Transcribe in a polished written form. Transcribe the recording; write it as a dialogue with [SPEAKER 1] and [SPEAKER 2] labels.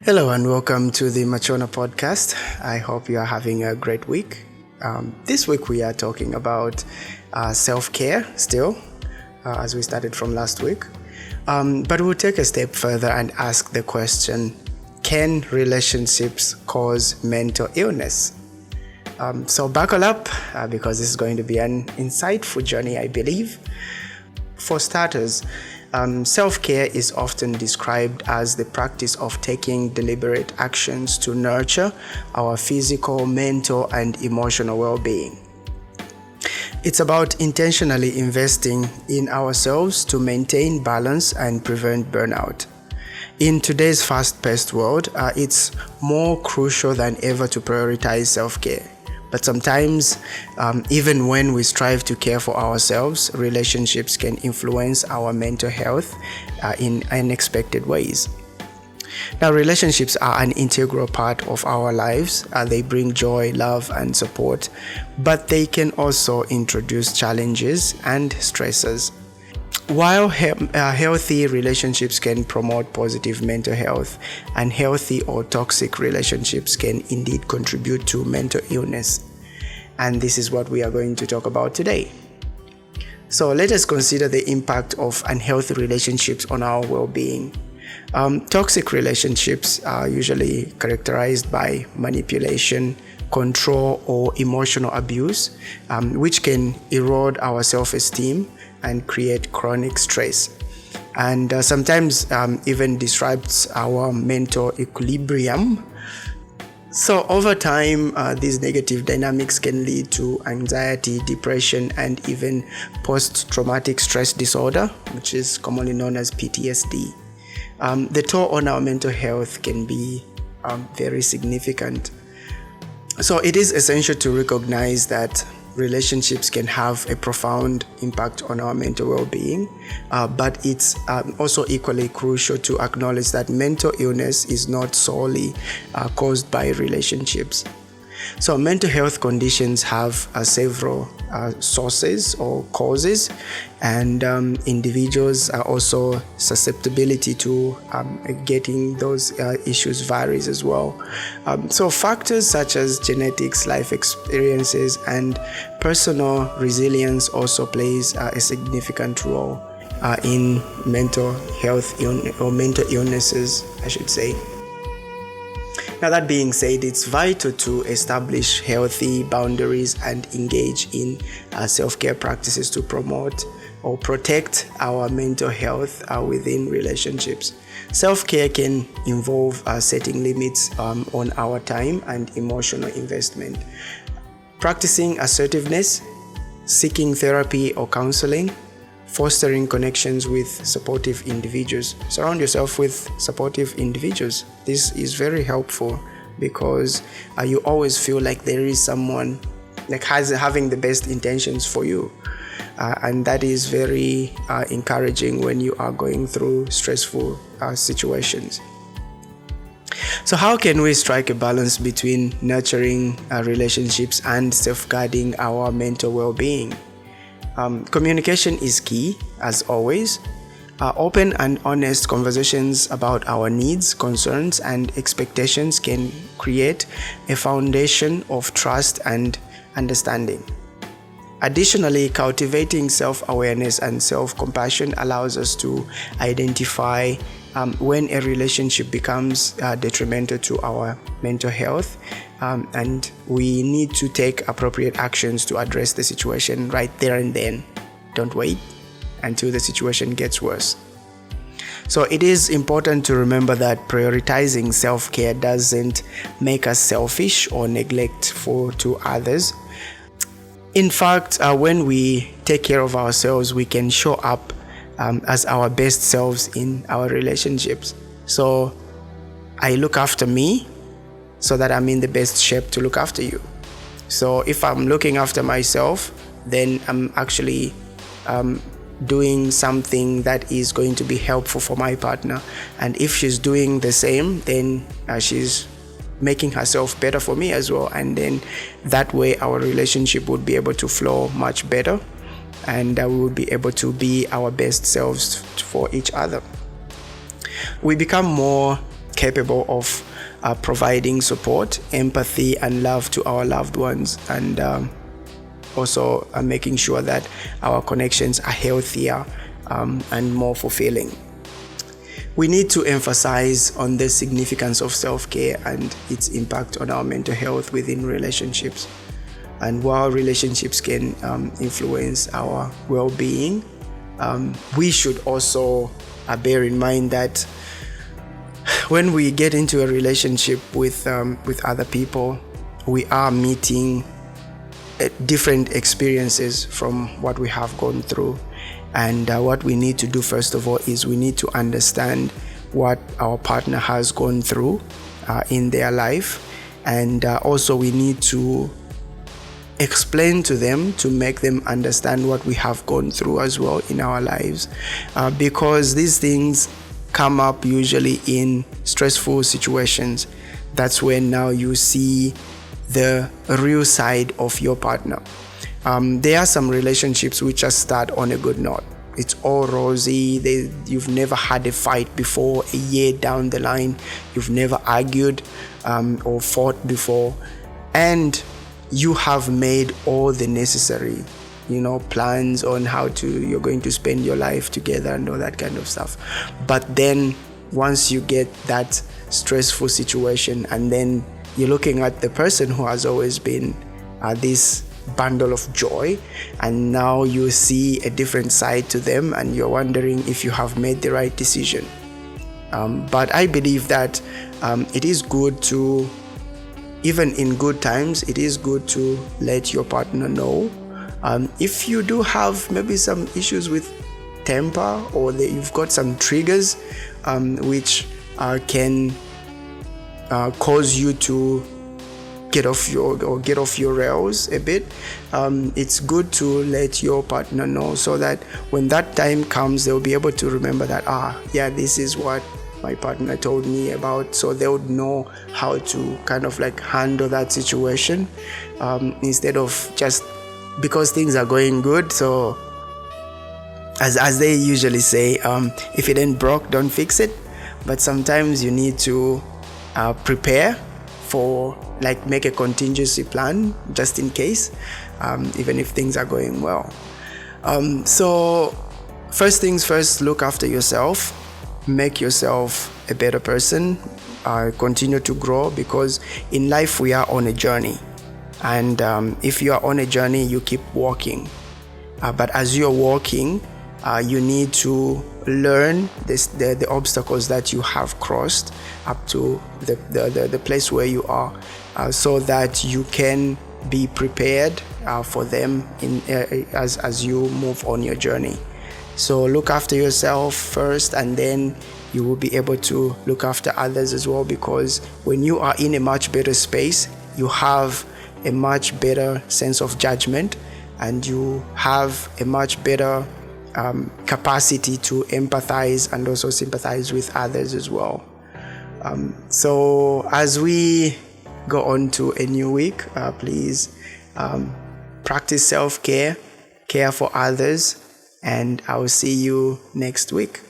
[SPEAKER 1] Hello and welcome to the Machona podcast. I hope you are having a great week. This week we are talking about self-care still, as we started from last week. But we'll take a step further and ask the question, can relationships cause mental illness? So buckle up because this is going to be an insightful journey, I believe. For starters, self-care is often described as the practice of taking deliberate actions to nurture our physical, mental, and emotional well-being. It's about intentionally investing in ourselves to maintain balance and prevent burnout. In today's fast-paced world, it's more crucial than ever to prioritize self-care. But sometimes, even when we strive to care for ourselves, relationships can influence our mental health in unexpected ways. Now, relationships are an integral part of our lives. They bring joy, love, and support, but they can also introduce challenges and stresses. While healthy relationships can promote positive mental health, unhealthy or toxic relationships can indeed contribute to mental illness. And this is what we are going to talk about today. So let us consider the impact of unhealthy relationships on our well-being. Toxic relationships are usually characterized by manipulation, control, or emotional abuse, which can erode our self-esteem and create chronic stress, and sometimes even disrupts our mental equilibrium. So over time, these negative dynamics can lead to anxiety, depression, and even post-traumatic stress disorder, which is commonly known as PTSD. The toll on our mental health can be very significant. So it is essential to recognize that relationships can have a profound impact on our mental well-being, but it's also equally crucial to acknowledge that mental illness is not solely caused by relationships. So mental health conditions have several sources or causes, and individuals are also susceptibility to getting those issues varies as well. So factors such as genetics, life experiences, and personal resilience also plays a significant role in mental health or mental illnesses, I should say. Now, that being said, it's vital to establish healthy boundaries and engage in self-care practices to promote or protect our mental health within relationships. Self-care can involve setting limits on our time and emotional investment, practicing assertiveness, seeking therapy or counseling, fostering connections with supportive individuals. Surround yourself with supportive individuals. This is very helpful because you always feel like there is someone having the best intentions for you. And that is very encouraging when you are going through stressful situations. So how can we strike a balance between nurturing relationships and safeguarding our mental well-being? Communication is key, as always. Open and honest conversations about our needs, concerns, and expectations can create a foundation of trust and understanding. Additionally, cultivating self-awareness and self-compassion allows us to identify when a relationship becomes detrimental to our mental health, and we need to take appropriate actions to address the situation right there and then. Don't wait until the situation gets worse. So it is important to remember that prioritizing self-care doesn't make us selfish or neglectful to others. In fact, when we take care of ourselves, we can show up as our best selves in our relationships. So I look after me so that I'm in the best shape to look after you. So if I'm looking after myself, then I'm actually doing something that is going to be helpful for my partner. And if she's doing the same, then she's making herself better for me as well. And then that way our relationship would be able to flow much better, and we would be able to be our best selves for each other. We become more capable of providing support, empathy, and love to our loved ones, and also making sure that our connections are healthier and more fulfilling. We need to emphasize on the significance of self-care and its impact on our mental health within relationships. And while relationships can influence our well-being, we should also bear in mind that when we get into a relationship with other people, we are meeting different experiences from what we have gone through. And what we need to do, first of all, is we need to understand what our partner has gone through in their life. And also we need to explain to them, to make them understand what we have gone through as well in our lives. Because these things come up usually in stressful situations. That's when now you see the real side of your partner. There are some relationships which just start on a good note. It's all rosy. You've never had a fight before. A year down the line, you've never argued or fought before, and you have made all the necessary, plans on how you're going to spend your life together and all that kind of stuff. But then once you get that stressful situation, and then you're looking at the person who has always been this bundle of joy, and now you see a different side to them, and you're wondering if you have made the right decision. But I believe that it is good to, even in good times, it is good to let your partner know. If you do have maybe some issues with temper, or you've got some triggers which can cause you to get off your rails a bit, it's good to let your partner know, so that when that time comes, they'll be able to remember that this is what my partner told me about. So they would know how to kind of like handle that situation, instead of just because things are going good. So as they usually say, if it ain't broke, don't fix it. But sometimes you need to prepare for, like, make a contingency plan just in case, even if things are going well. So first things first, look after yourself, make yourself a better person, continue to grow, because in life we are on a journey, and if you are on a journey, you keep walking, but as you're walking, you need to learn the obstacles that you have crossed up to the place where you are, so that you can be prepared for them as you move on your journey. So look after yourself first, and then you will be able to look after others as well, because when you are in a much better space, you have a much better sense of judgment, and you have a much better capacity to empathize and also sympathize with others as well. So as we go on to a new week, please practice self-care, care for others, and I will see you next week.